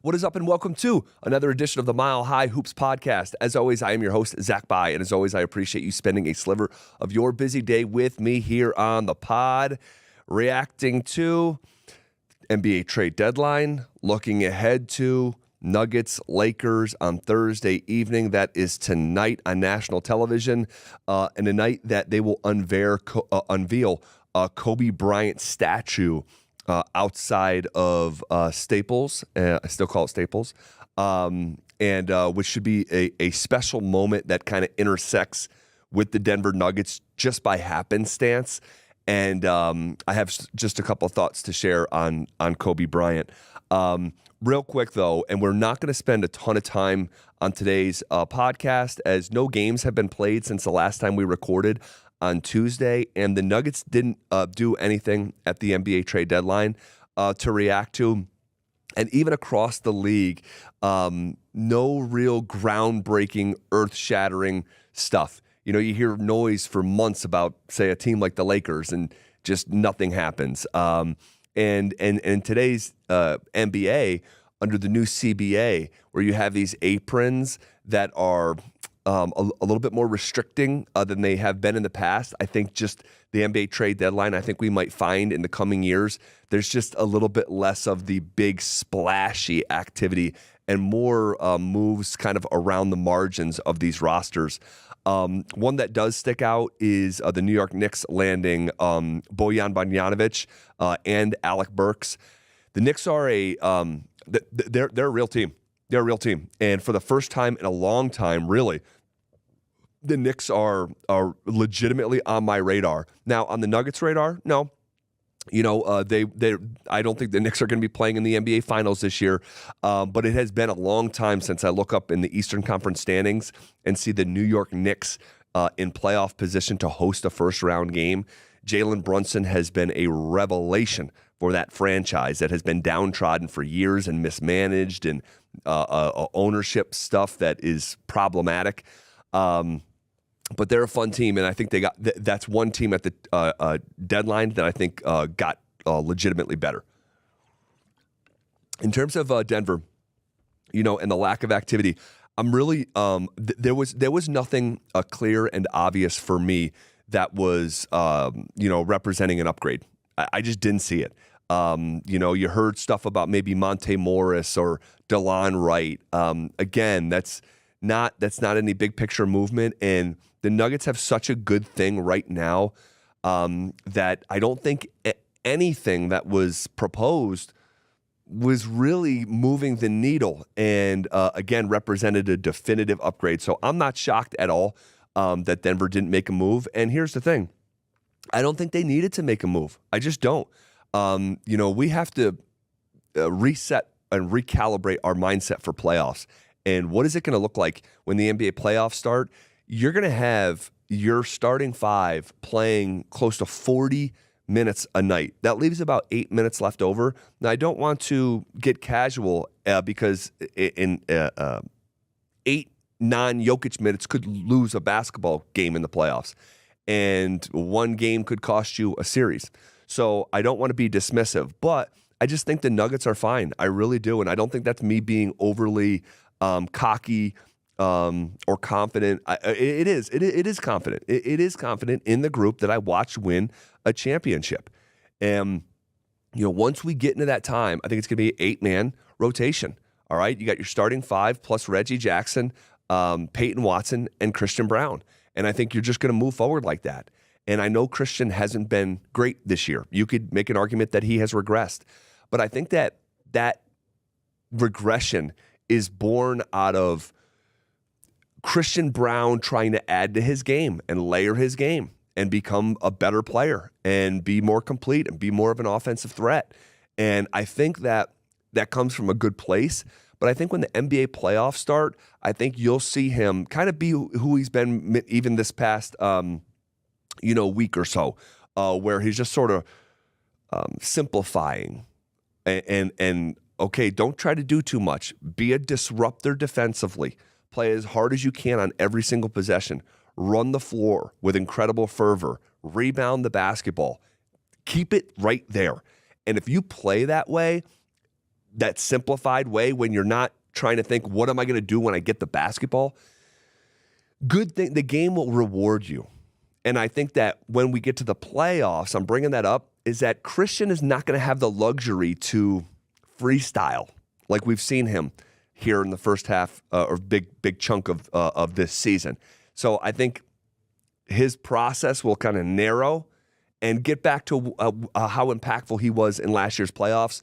What is up, and welcome to another edition of the Mile High Hoops podcast. As always, I am your host, Zach Bai, and as always, I appreciate you spending a sliver of your busy day with me here on the pod, reacting to NBA trade deadline, looking ahead to Nuggets, Lakers on Thursday evening. That is tonight on national television, and a night that they will unveil a Kobe Bryant statue outside of Staples. I still call it Staples, and which should be a special moment that kind of intersects with the Denver Nuggets just by happenstance. And I have just a couple of thoughts to share on Kobe Bryant. Real quick, though, and we're not going to spend a ton of time on today's podcast, as no games have been played since the last time we recorded on Tuesday, and the Nuggets didn't do anything at the NBA trade deadline to react to. And even across the league, no real groundbreaking, earth-shattering stuff. You know, you hear noise for months about, say, a team like the Lakers, and just nothing happens. And today's NBA, under the new CBA, where you have these aprons that are a little bit more restricting than they have been in the past. I think just the NBA trade deadline, I think we might find in the coming years, there's just a little bit less of the big splashy activity and more moves kind of around the margins of these rosters. One that does stick out is the New York Knicks landing Bojan Bogdanovic and Alec Burks. The Knicks are they're a real team. They're a real team. And for the first time in a long time, really, the Knicks are legitimately on my radar. Now, on the Nuggets' radar, no. You know, I don't think the Knicks are going to be playing in the NBA Finals this year, but it has been a long time since I look up in the Eastern Conference standings and see the New York Knicks in playoff position to host a first-round game. Jalen Brunson has been a revelation for that franchise that has been downtrodden for years and mismanaged, and ownership stuff that is problematic. But they're a fun team, and I think they got that's one team at the deadline that I think got legitimately better. In terms of Denver, you know, and the lack of activity, I'm really there was nothing clear and obvious for me that was representing an upgrade. I just didn't see it. You heard stuff about maybe Monte Morris or DeLon Wright. Again, that's not any big picture movement, and the Nuggets have such a good thing right now that I don't think anything that was proposed was really moving the needle, and again represented a definitive upgrade. So I'm not shocked at all that Denver didn't make a move. And here's the thing: I don't think they needed to make a move. I just don't. We have to reset and recalibrate our mindset for playoffs. And what is it going to look like when the NBA playoffs start? You're going to have your starting five playing close to 40 minutes a night. That leaves about 8 minutes left over. Now, I don't want to get casual because in 8 non-Jokic minutes could lose a basketball game in the playoffs. And one game could cost you a series. So I don't want to be dismissive, but I just think the Nuggets are fine. I really do. And I don't think that's me being overly cocky or confident. It is confident. It is confident in the group that I watched win a championship. And, once we get into that time, I think it's going to be an 8-man rotation. All right. You got your starting five plus Reggie Jackson, Peyton Watson, and Christian Brown. And I think you're just going to move forward like that. And I know Christian hasn't been great this year. You could make an argument that he has regressed. But I think that regression is born out of Christian Brown trying to add to his game and layer his game and become a better player and be more complete and be more of an offensive threat. And I think that comes from a good place. But I think when the NBA playoffs start, I think you'll see him kind of be who he's been even this past week or so, where he's just sort of simplifying and okay, don't try to do too much. Be a disruptor defensively. Play as hard as you can on every single possession. Run the floor with incredible fervor. Rebound the basketball. Keep it right there. And if you play that way, that simplified way when you're not trying to think, what am I going to do when I get the basketball? Good thing, the game will reward you. And I think that when we get to the playoffs, I'm bringing that up, is that Christian is not going to have the luxury to freestyle like we've seen him here in the first half or big chunk of this season. So I think his process will kind of narrow and get back to how impactful he was in last year's playoffs.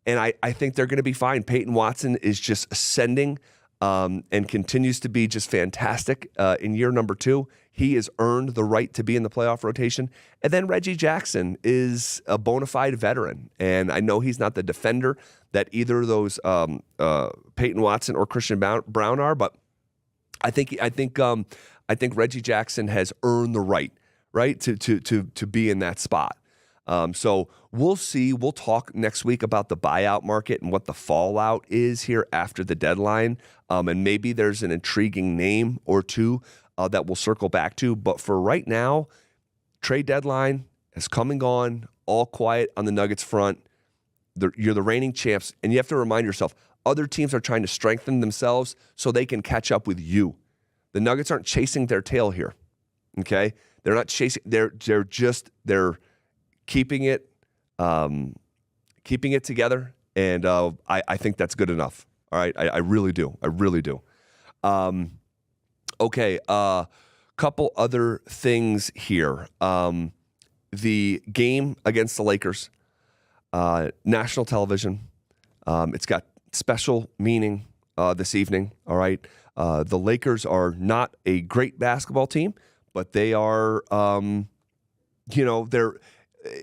And I think they're going to be fine. Peyton Watson is just ascending and continues to be just fantastic in year number 2. He has earned the right to be in the playoff rotation. And then Reggie Jackson is a bona fide veteran. And I know he's not the defender that either of those Peyton Watson or Christian Brown are, but I think Reggie Jackson has earned the right to be in that spot. So we'll see. We'll talk next week about the buyout market and what the fallout is here after the deadline. And maybe there's an intriguing name or two that we'll circle back to. But for right now, trade deadline has come and gone, all quiet on the Nuggets front. You're the reigning champs, and you have to remind yourself, other teams are trying to strengthen themselves so they can catch up with you. The Nuggets aren't chasing their tail here, okay? They're not chasing. They're keeping it together, and I think that's good enough. All right, I really do. I really do. Okay, couple other things here. The game against the Lakers, national television. It's got special meaning this evening. All right, the Lakers are not a great basketball team, but they are.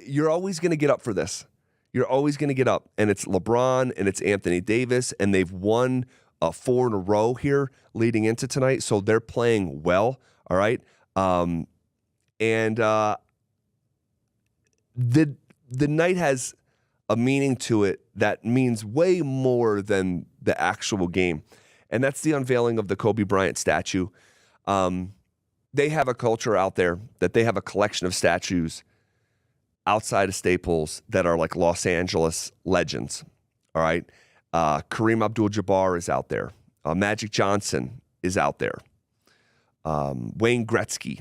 You're always going to get up for this. You're always going to get up, and it's LeBron and it's Anthony Davis, and they've won 4 in a row here leading into tonight, so they're playing well. All right, the night has a meaning to it that means way more than the actual game, and that's the unveiling of the Kobe Bryant statue. They have a culture out there that they have a collection of statues outside of Staples that are like Los Angeles legends. All right. Kareem Abdul-Jabbar is out there. Magic Johnson is out there. Wayne Gretzky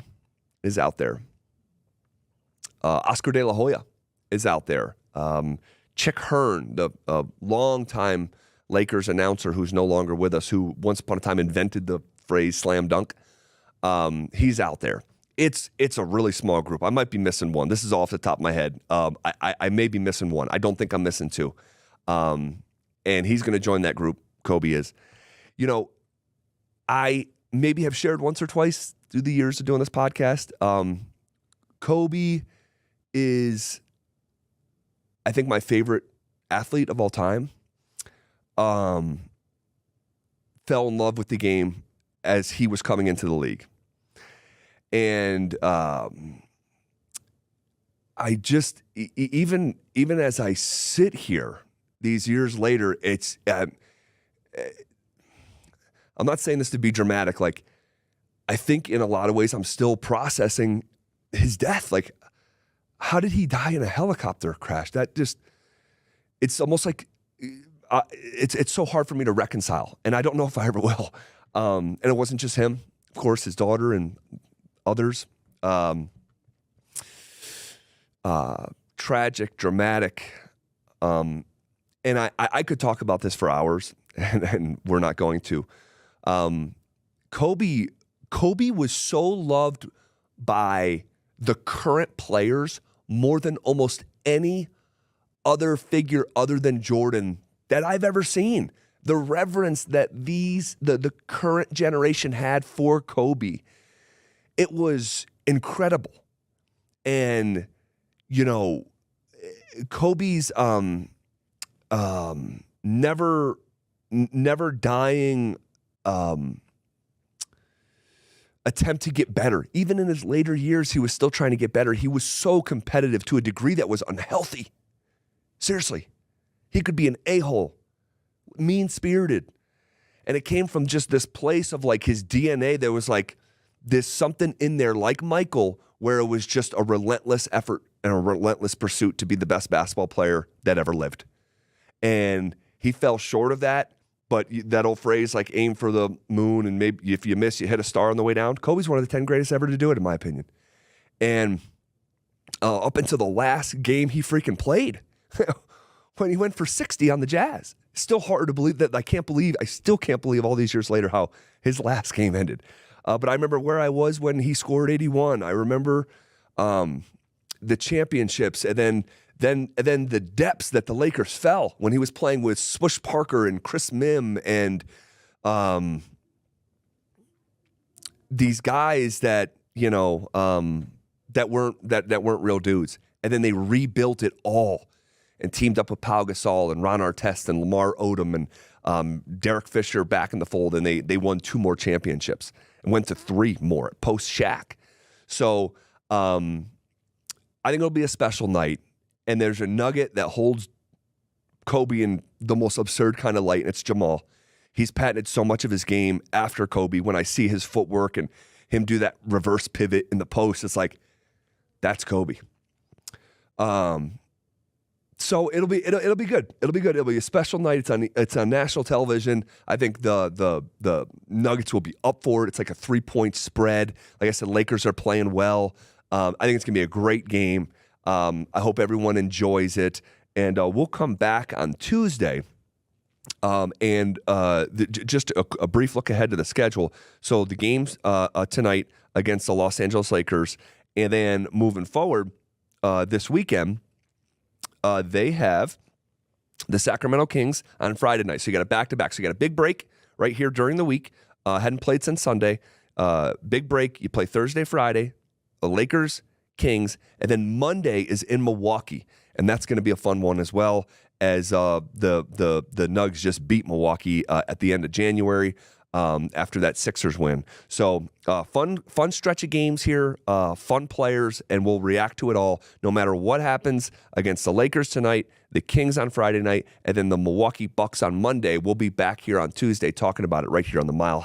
is out there. Oscar De La Hoya is out there. Chick Hearn, the longtime Lakers announcer who's no longer with us, who once upon a time invented the phrase slam dunk, he's out there. It's a really small group. I might be missing one. This is off the top of my head. I may be missing one. I don't think I'm missing 2. And he's going to join that group. Kobe is. I maybe have shared once or twice through the years of doing this podcast. Kobe is, I think, my favorite athlete of all time. Fell in love with the game as he was coming into the league. And I just, even as I sit here these years later, it's, I'm not saying this to be dramatic. Like, I think in a lot of ways I'm still processing his death. Like, how did he die in a helicopter crash? That just, it's almost like, it's so hard for me to reconcile. And I don't know if I ever will. And it wasn't just him. Of course, his daughter and others. Tragic, dramatic. And I could talk about this for hours, and we're not going to. Kobe was so loved by the current players more than almost any other figure other than Jordan that I've ever seen. The reverence that the current generation had for Kobe, it was incredible. And, Kobe's never dying attempt to get better. Even in his later years, he was still trying to get better. He was so competitive to a degree that was unhealthy. Seriously. He could be an a-hole, mean-spirited. And it came from just this place of like his DNA. There was like this something in there like Michael, where it was just a relentless effort and a relentless pursuit to be the best basketball player that ever lived. And He fell short of that, but that old phrase, like aim for the moon, and maybe if you miss, you hit a star on the way down. Kobe's one of the 10 greatest ever to do it, in my opinion. And up until the last game he freaking played, when he went for 60 on the Jazz. Still hard to believe that. I still can't believe all these years later how his last game ended. But I remember where I was when he scored 81. I remember the championships, and then the depths that the Lakers fell when he was playing with Swish Parker and Chris Mim and these guys that that weren't real dudes. And then they rebuilt it all and teamed up with Pau Gasol and Ron Artest and Lamar Odom and Derek Fisher back in the fold, and they won 2 more championships and went to 3 more post Shaq. So I think it'll be a special night. And there's a nugget that holds Kobe in the most absurd kind of light, and it's Jamal. He's patented so much of his game after Kobe. When I see his footwork and him do that reverse pivot in the post, it's like, that's Kobe. So it'll be good. It'll be good. It'll be a special night. It's on national television. I think the Nuggets will be up for it. It's like a 3-point spread. Like I said, Lakers are playing well. I think it's gonna be a great game. I hope everyone enjoys it, and we'll come back on Tuesday. Just a brief look ahead to the schedule. So the games tonight against the Los Angeles Lakers, and then moving forward this weekend, they have the Sacramento Kings on Friday night. So you got a back-to-back. So you got a big break right here during the week. Hadn't played since Sunday. Big break. You play Thursday, Friday, the Lakers, Kings, and then Monday is in Milwaukee, and that's going to be a fun one as well, as the Nugs just beat Milwaukee at the end of January after that Sixers win. So fun stretch of games here, fun players, and we'll react to it all no matter what happens against the Lakers tonight, the Kings on Friday night, and then the Milwaukee Bucks on Monday. We'll be back here on Tuesday talking about it right here on the Mile